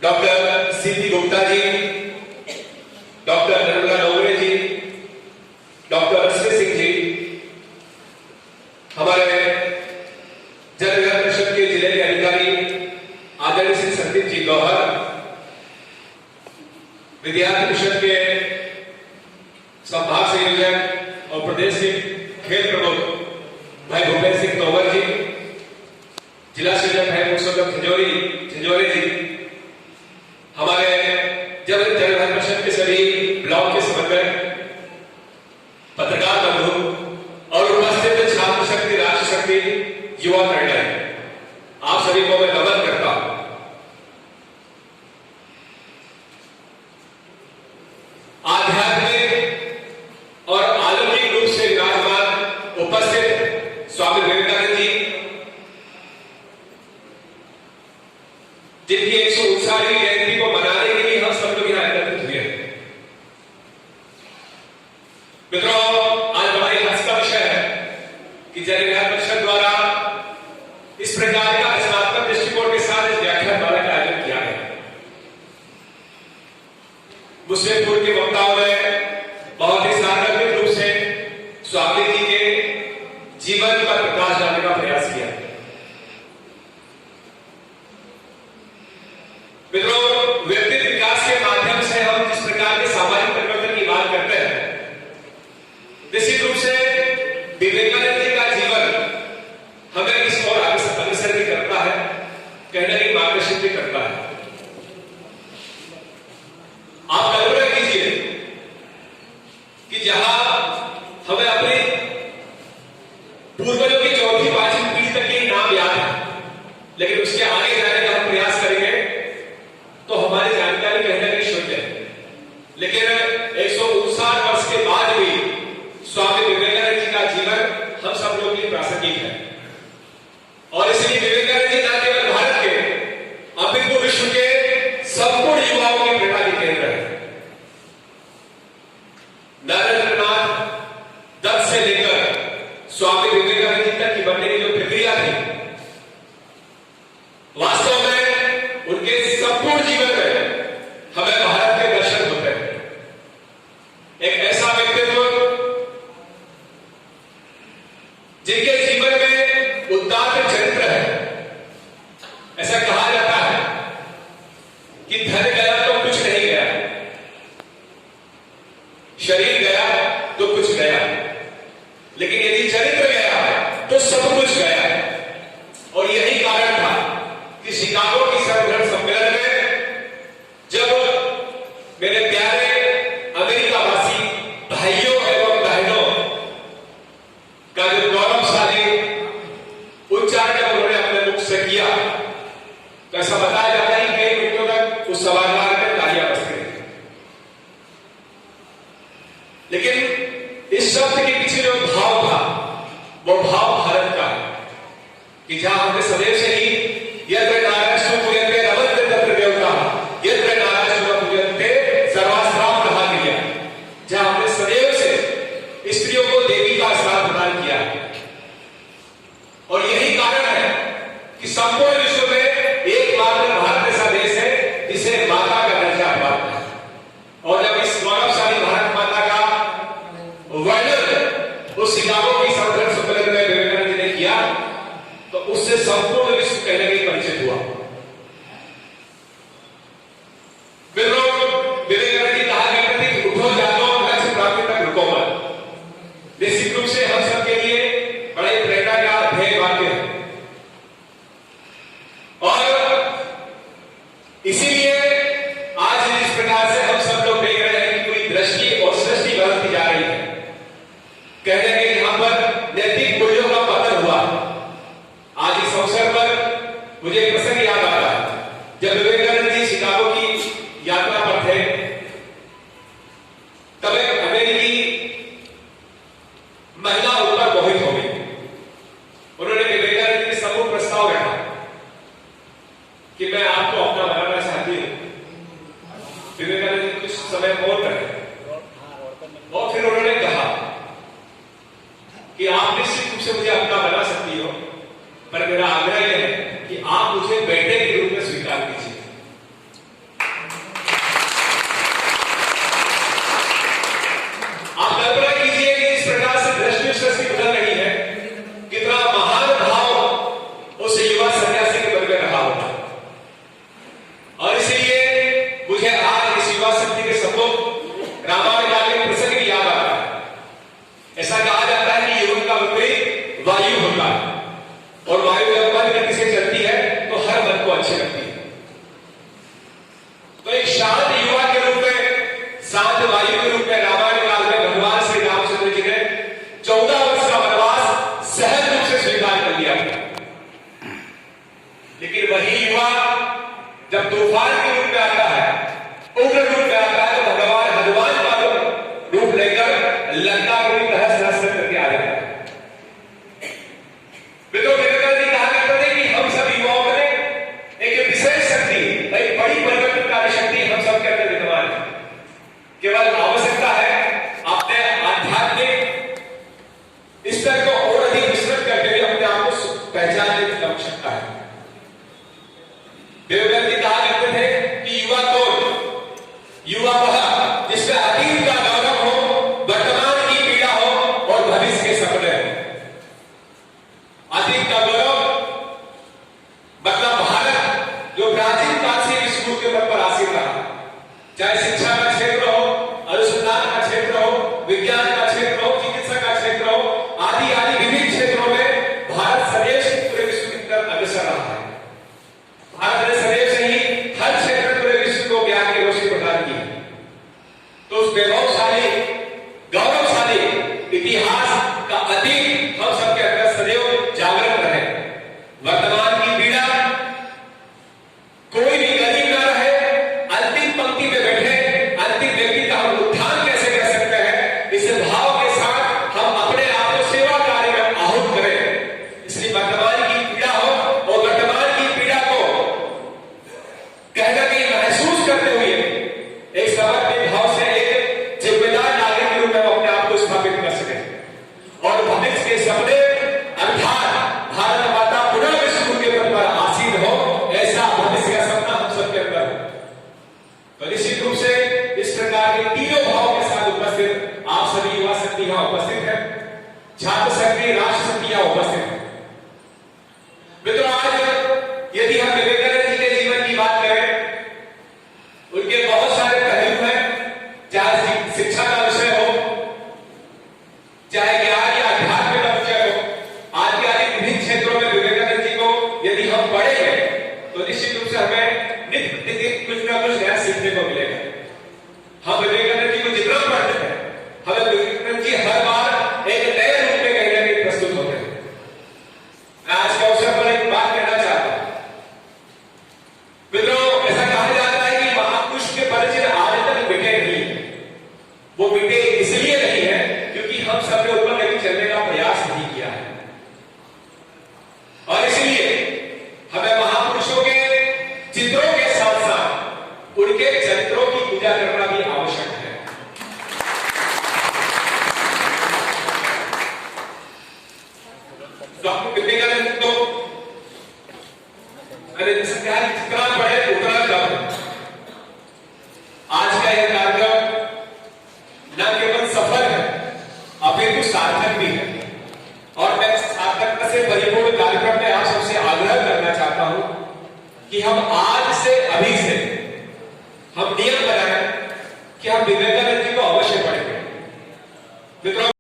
Doctor CP Gupta ji, doctor Nirmala डोगरे जी, doctor Rashmi Singh ji, हमारे जन विकास परिषद के जिले के अधिकारी आदरणीय श्री संदीप जी गौहर, विद्यार्थी परिषद के संभाग संयोजक और प्रदेश के खेल प्रमुख भाई भूपेंद्र सिंह तोमर जी, जिला संयोजक भाई पुरुषोत्तम झिंझोरे जी, हमारे जन विकास परिषद के सभी ब्लॉक के समन्वयक, पत्रकार बंधु और उपस्थित छात्र शक्ति, राष्ट्र शक्ति, युवा कैडर, आप सभी को मैं नमन करता हूं। आध्यात्मिक और अलौकिक रूप से विराजमान उपस्थित स्वामी विवेकानंद जी, जिनकी 159वीं जयंती को मनाने के लिए हम सब लोग यहां एकत्रित हुए हैं। मित्रों, आज बड़ा ही हर्ष का विषय है कि जन विकास परिषद द्वारा इस प्रकार का रचनात्मक दृष्टिकोण के साथ इस व्याख्यानमाला का आयोजन किया गया। मुस्लिम पूर्व के वक्ताओं ने बहुत ही सार्थक रूप से स्वामी जी के जीवन पर प्रकाश डालने का प्रयास किया। मित्रों, व्यक्तिगत विकास के माध्यम से हम जिस प्रकार के सामाजिक परिवर्तन की बात करते हैं, निश्चित रूप से विवेकानंद जी का जीवन हमें इस ओर अग्रसर भी करता है, कहने की मार्गदर्शित भी करता है। आप कल्पना कीजिए कि जहां हमें अपने पूर्वजों की चौथी पांचवी पीढ़ी तक के नाम याद है, लेकिन उसके आगे जाने का हम प्रयास करेंगे तो हमारी जानकारी कहीं ना कहीं शून्य है। लेकिन 159 वर्ष के बाद भी स्वामी विवेकानंद जी का जीवन हम सब लोगों के लिए प्रासंगिक है, और इसलिए विवेकानंद जी न केवल भारत के अपितु विश्व के संपूर्ण युवाओं की प्रेरणा के केंद्र है। नरेंद्रनाथ दत्त से लेकर स्वामी विवेकानंद जी तक की बनने की जो प्रक्रिया थी, वास्तव में उनके संपूर्ण जीवन में हमें भारत के दर्शन होते हैं। एक ऐसा व्यक्तित्व जिनके जीवन में उदात्त चरित्र है। ऐसा कहा जाता है कि धन गया तो कुछ नहीं गया, शरीर गया तो कुछ गया, लेकिन यदि चरित्र गया तो सब कुछ गया। और यही कारण था कि शिकागो की सर्वधर्म सम्मेलन में जब मेरे प्यारे अमेरिकावासी भाइयों एवं बहनों का जो गौरवशाली उच्चारण जब उन्होंने अपने मुख से किया, तो ऐसा बताया जाता है कि कई मिनटों तक उस सभागार में तालियां बजती रही। लेकिन इस शब्द के पीछे जो भाव था, वो भाव भारत का है कि जहां हमने सदैव से ही यत्र नारायण पूजन्ते नमन्ते तत्र देवता, यत्र नारायण पूजन्ते सर्वास्त्राम कहा गया, जहां हमने सदैव से स्त्रियों को देवी का स्थान प्रदान किया। और यही कारण है कि संपूर्ण विश्व में एकमात्र भारत ऐसा देश है जिसे माता का दर्जा प्राप्त है। और जब इस गौरवशाली भारत माता का वर्णन उस शिकागो की सर्वधर्म सम्मेलन में विवेकानंद जी ने किया, तो उससे संपूर्ण विश्व कहने के परिचित हुआ। विवेकानंद जी कहा करते थे कि उठो जागो, लक्ष्य प्राप्ति तक रुको मत। निश्चित रूप से हम सबके लिए बड़े प्रेरणा का ध्येय वाक्य है, और इसीलिए आज जिस प्रकार से हम सब लोग देख रहे हैं कि पूरी दृष्टि और सृष्टि बदलती जा रही है, कहने के यहां पर नैतिक मूल्यों का पतन हुआ। आज इस अवसर पर मुझे एक प्रसंग याद आ रहा है। जब विवेकानंद जी शिकागो की यात्रा पर थे, तब एक अमेरिकी महिला उन पर मोहित हो गई। उन्होंने विवेकानंद जी के समूह प्रस्ताव रखा कि मैं आपको अपना बनाना चाहती हूं। विवेकानंद जी कुछ समय मौन रहे, और फिर उन्होंने कहा कि आप निश्चित रूप से मुझे अपना बना सकती हो, पर मेरा आग्रह यह है कि आप मुझे बेटे के रूप में लेकिन वही युवा जब तूफान के रूप में आता है, उग्र रूप में आता है, तो भगवान हनुमान का रूप लेकर लंका को भी तहस नहस करके आ जाता है। विवेकानंद जी कहा करते थे कि हम सब युवाओं में एक विशेष शक्ति, एक बड़ी परिवर्तनकारी शक्ति हम सब के अंदर विद्यमान है। केवल आवश्यकता है अपने आध्यात्मिक स्तर को और अधिक विस्तृत करके भी अपने आप को पहचानने की आवश्यकता है। विवेकानंद जी कहा करते थे कि युवा कौन? युवा वह जिसमें अतीत का गौरव हो, वर्तमान की पीड़ा हो और भविष्य के सपने हो। अतीत का गौरव मतलब भारत जो प्राचीन काल से विश्व के पद पर आसीन रहा, चाहे शिक्षा का क्षेत्र हो, अनुसंधान का क्षेत्र हो, विज्ञान का क्षेत्र हो, चिकित्सा का क्षेत्र हो, आदि आदि विभिन्न क्षेत्रों में भारत सदैव पूरे विश्व के अंदर अग्रसर रहा है। भारत ने सदैव से ही हर क्षेत्र में पूरे विश्व को ज्ञान की रोशनी प्रदान की है। तो उस वैभवशाली गौरवशाली इतिहास का अतीत हम सबके अंदर सदैव जागृत रहे। वर्तमान की पीड़ा, कोई भी गरीब ना रहे, अंतिम पंक्ति में बैठे अंतिम व्यक्ति का हम उत्थान कैसे कर सकते हैं, इस भाव के साथ हम अपने आप को सेवा कार्य में आहुत करें। इसलिए वर्तमान की पीड़ा हो और वर्तमान की पीड़ा को कहकर के महसूस करते हुए एक समर्पित भाव से एक जिम्मेदार नागरिक के रूप में अपने आप को स्थापित कर सके और भविष्य के सपने अर्थात भारत माता पुनः विश्व के पद पर आसीन हो, ऐसा भविष्य का सपना हम सबके अंदर हो। तो निश्चित रूप से इस प्रकार के तीनों भाव के साथ उपस्थित आप सभी युवा शक्ति यहां उपस्थित है, छात्र शक्ति, राष्ट्र शक्ति यहां उपस्थित है। मित्रों, आज यदि हम विवेकानंद जी के जीवन की बात करें, उनके बहुत सारे पहलू हैं, चाहे शिक्षा का विषय हो, चाहे ज्ञान या अध्यात्म का विषय हो, आदि आदि विभिन्न क्षेत्रों में विवेकानंद जी को यदि हम पढ़ेंगे तो निश्चित रूप से हमें नित्य प्रतिदिन कुछ ना कुछ नया सीखने को मिलेगा। हम विवेकानंद जी को जितना पढ़ते हैं, हमें विवेकानंद जी हर बार एक नए रूप में कहीं ना कहीं प्रस्तुत होते हैं। मैं आज के अवसर पर एक बात कहना चाहता हूं। मित्रों, ऐसा कहा जाता है कि महापुरुष के परिचय आज तक मिटे नहीं है। वो मिटे इसलिए नहीं है क्योंकि हम सबने ऊपर कभी चलने का प्रयास नहीं किया है, और इसलिए हमें महापुरुषों के चित्रों के साथ साथ उनके चरित्रों की पूजा करना भी आवश्यक है। डॉक्टर विवेकानंद को मैंने जैसे कहा, जितना पढ़े उतना कम। आज का यह कार्यक्रम न केवल सफल है अपितु सार्थक भी है, और मैं सार्थकता से परिपूर्ण कार्यक्रम में आप सबसे आग्रह करना चाहता हूं कि हम आज से, अभी से हम नियम बनाएं कि हम विवेकानंद